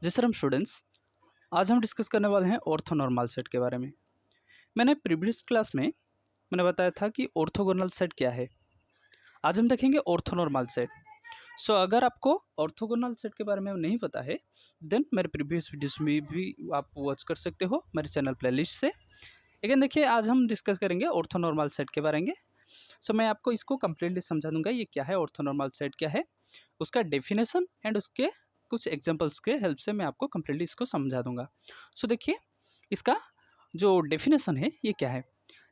जी sir, हम students आज हम डिस्कस करने वाले हैं ऑर्थोनॉर्मल सेट के बारे में। मैंने प्रीवियस क्लास में मैंने बताया था कि ऑर्थोगोनल सेट क्या है। आज हम देखेंगे ऑर्थोनॉर्मल सेट। सो अगर आपको ऑर्थोगोनल सेट के बारे में नहीं पता है देन मेरे प्रीवियस वीडियोस में भी आप वॉच कर सकते हो मेरे चैनल प्लेलिस्ट से। लेकिन देखिए, आज हम डिस्कस करेंगे ऑर्थोनॉर्मल सेट के बारे में। सो मैं आपको इसको कम्प्लीटली समझा दूंगा ये क्या है, ऑर्थोनॉर्मल सेट क्या है, उसका डेफिनेशन एंड उसके कुछ एग्जांपल्स के हेल्प से मैं आपको कम्प्लीटली इसको समझा दूंगा। सो देखिए, इसका जो डेफिनेशन है ये क्या है।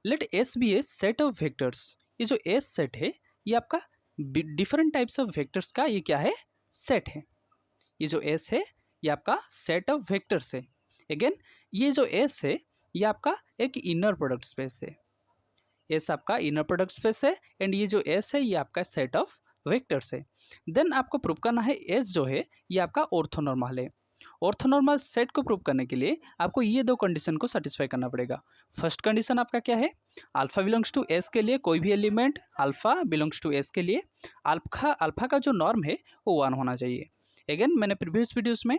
Let S be a set of vectors. ये जो एस सेट है ये आपका डिफरेंट टाइप्स ऑफ वेक्टर्स का ये क्या है, सेट है। ये जो एस है ये आपका सेट ऑफ वेक्टर्स है। अगेन, ये जो एस है ये आपका एक इनर प्रोडक्ट स्पेस है। एस आपका इनर प्रोडक्ट स्पेस है एंड ये जो एस है ये आपका सेट ऑफ वेक्टर्स है। देन आपको प्रूव करना है एस जो है ये आपका ऑर्थोनॉर्मल है। ऑर्थोनॉर्मल सेट को प्रूव करने के लिए आपको ये दो कंडीशन को सेटिस्फाई करना पड़ेगा। फर्स्ट कंडीशन आपका क्या है, अल्फा बिलोंग्स टू एस के लिए कोई भी element alpha belongs to S के लिए अल्फा का जो नॉर्म है वो 1 होना चाहिए। अगेन, मैंने प्रीवियस वीडियोस में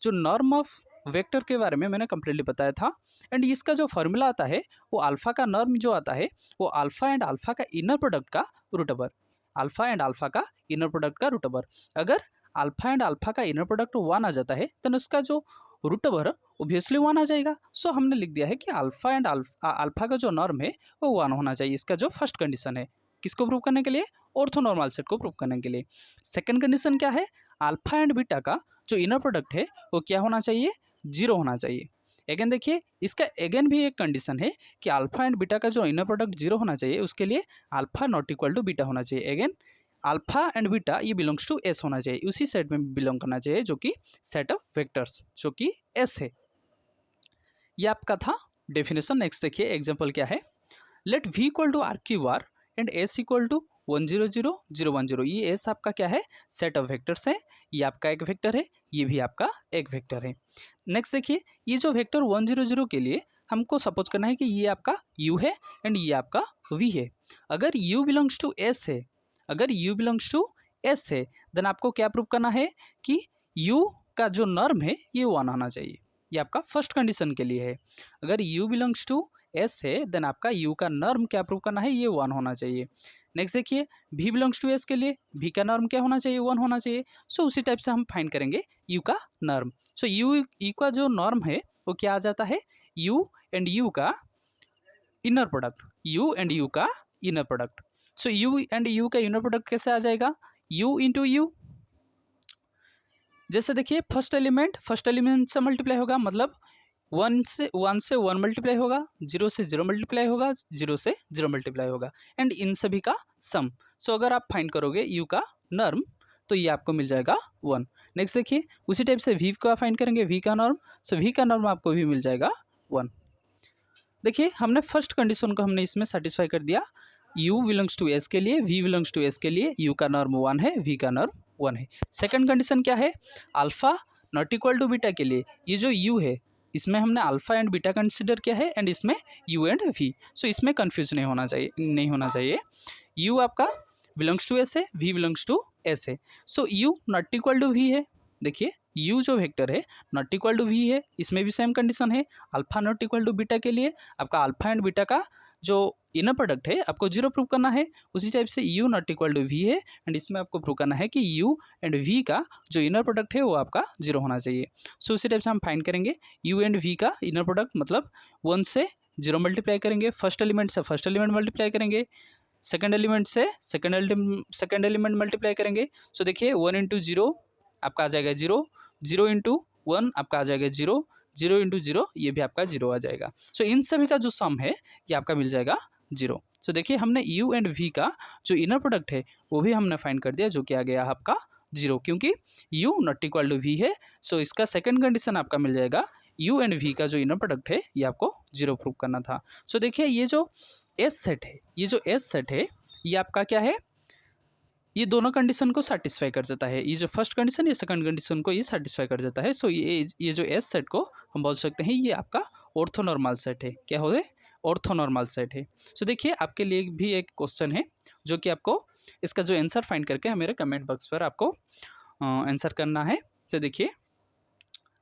जो नॉर्म ऑफ वेक्टर के बारे में मैंने कंप्लीटली बताया था एंड इसका जो फॉर्मूला आता है वो अल्फा का नॉर्म जो आता है वो अल्फा एंड अल्फा का इनर प्रोडक्ट का root over, alpha and alpha का इनर प्रोडक्ट का रूट ओवर। अगर अल्फा एंड अल्फा का इनर प्रोडक्ट 1 आ जाता है तो उसका जो रूट ओवर ऑब्वियसली 1 आ जाएगा। सो हमने लिख दिया है कि अल्फा एंड अल्फा का जो नॉर्म है वो 1 होना चाहिए। इसका जो फर्स्ट कंडीशन है किसको प्रूव करने के लिए, ऑर्थोनॉर्मल सेट को प्रूव करने के लिए। सेकंड कंडीशन क्या है, अल्फा एंड बीटा का जो इनर प्रोडक्ट है वो क्या होना चाहिए, 0 होना चाहिए। अगेन देखिए, इसका अगेन भी एक कंडीशन है कि अल्फा एंड बीटा का जो इनर प्रोडक्ट 0 होना चाहिए उसके लिए alpha not equal to beta होना चाहिए। अगेन, अल्फा एंड बीटा ये बिलोंग्स टू एस होना चाहिए, उसी सेट में बिलोंग करना चाहिए जो कि सेट ऑफ वेक्टर्स जो कि एस है। ये आपका था डेफिनेशन। नेक्स्ट देखिए एग्जांपल क्या है। Let v equal to R Q R and S equal to 1 0 0 0 1 0। ये एस आपका क्या है, सेट ऑफ वेक्टर्स है। ये आपका एक वेक्टर है, ये भी आपका एक वेक्टर है। नेक्स्ट देखिए, ये जो वेक्टर 1 0 0 के लिए हमको सपोज करना है कि ये आपका u है एंड ये आपका v है। अगर u बिलोंग्स टू s है, अगर u बिलोंग्स टू s है देन आपको क्या प्रूव करना है कि u का जो नॉर्म है ये 1 होना चाहिए। ये आपका फर्स्ट कंडीशन के लिए है। अगर u बिलोंग्स टू एस है देन आपका u का नॉर्म क्या प्रूव करना है, ये 1 होना चाहिए। नेक्स्ट देखिए, v बिलोंग्स टू एस के लिए v का नॉर्म क्या होना चाहिए, 1 होना चाहिए। सो उसी टाइप से हम फाइंड करेंगे u का नॉर्म। सो u का जो नॉर्म है वो क्या आ जाता है, u एंड u का inner product, u and u का inner product. So u and u का इनर प्रोडक्ट कैसे आ जाएगा, u इंटू यू। जैसे देखिए, फर्स्ट एलिमेंट से मल्टीप्लाई होगा, मतलब 1 से 1 मल्टीप्लाई होगा, 0 से 0 मल्टीप्लाई होगा, 0 से 0 मल्टीप्लाई होगा एंड इन सभी का सम। सो अगर आप फाइंड करोगे u का नॉर्म तो ये आपको मिल जाएगा 1। नेक्स्ट देखिए, उसी टाइप से v का फाइंड करेंगे, v का नॉर्म। सो v का नॉर्म आपको भी मिल जाएगा 1। देखिए, हमने फर्स्ट कंडीशन को हमने इसमें सेटिस्फाई कर दिया। u बिलोंग्स टू s के लिए, v बिलोंग्स टू s के लिए u का नॉर्म 1 है, v का नॉर्म 1 है। सेकंड कंडीशन क्या है, alpha not equal to beta के लिए ये जो u है इसमें हमने अल्फा एंड बीटा कंसिडर किया है एंड इसमें u एंड v। सो इसमें कंफ्यूज नहीं होना चाहिए। u आपका बिलोंग्स टू s है, v बिलोंग्स टू s है। So u not equal to v है। देखिए, u जो वेक्टर है नॉट इक्वल टू v है, इसमें भी सेम कंडीशन है। Alpha not equal to beta के लिए आपका अल्फा एंड बीटा का जो इनर प्रोडक्ट है आपको 0 प्रूव करना है। उसी टाइप से u not equal to v है एंड इसमें आपको प्रूव करना है कि u एंड v का जो इनर प्रोडक्ट है वो आपका 0 होना चाहिए। सो उसी टाइप से हम फाइंड करेंगे u एंड v का इनर प्रोडक्ट, मतलब 1 से 0 मल्टीप्लाई करेंगे, फर्स्ट एलिमेंट से फर्स्ट एलिमेंट मल्टीप्लाई करेंगे, सेकंड एलिमेंट से सेकंड एलिमेंट मल्टीप्लाई करेंगे। सो देखिए, 1 इंटू 0 आपका आ जाएगा 0, 0 इंटू 1 आपका आ जाएगा 0, 0 इंटू 0 ये भी आपका 0 आ जाएगा। सो इन सभी का जो सम है ये आपका मिल जाएगा 0। सो देखिए, हमने u एंड v का जो इनर प्रोडक्ट है वो भी हमने फाइंड कर दिया जो कि आ गया आपका 0, क्योंकि u not equal to v है। सो इसका सेकंड कंडीशन आपका मिल जाएगा, u एंड v का जो इनर प्रोडक्ट है ये आपको 0 प्रूव करना था। सो देखिए, ये जो s सेट है, ये जो s सेट है ये आपका क्या है, ये दोनों कंडीशन को सेटिस्फाई कर देता है। ये जो फर्स्ट कंडीशन ये सेकंड कंडीशन को ये सेटिस्फाई कर देता है। सो ये जो एस सेट को हम बोल सकते हैं ये आपका ऑर्थोनॉर्मल सेट है। क्या हो गए, ऑर्थोनॉर्मल सेट है। सो देखिए, आपके लिए भी एक क्वेश्चन है जो कि आपको इसका जो आंसर फाइंड करके मेरे कमेंट बॉक्स पर आपको आंसर करना है। तो देखिए,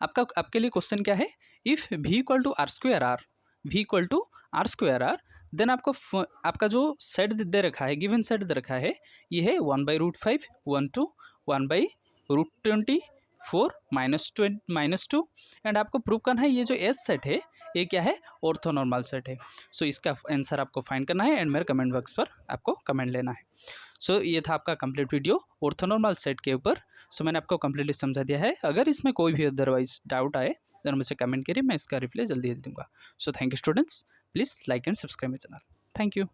आपके लिए क्वेश्चन क्या है, if v equal to R square R then आपका जो सेट दे रखा है, गिवन सेट दे रखा है, ये है 1/√5 1 to 1/√24 -2 एंड आपको प्रूव करना है ये जो एस सेट है ये क्या है, ऑर्थोनॉर्मल सेट है। सो इसका आंसर आपको फाइंड करना है एंड मेरे कमेंट बॉक्स पर आपको कमेंट लेना है। सो ये था आपका कंप्लीट वीडियो ऑर्थोनॉर्मल सेट के ऊपर। सो मैंने आपको कंप्लीटली समझा दिया है। अगर इसमें कोई भी अदरवाइज डाउट आए देन मुझे कमेंट करिए, मैं इसका रिप्लाई जल्दी दे दूँगा। So thank you students, please like and subscribe my channel. Thank you.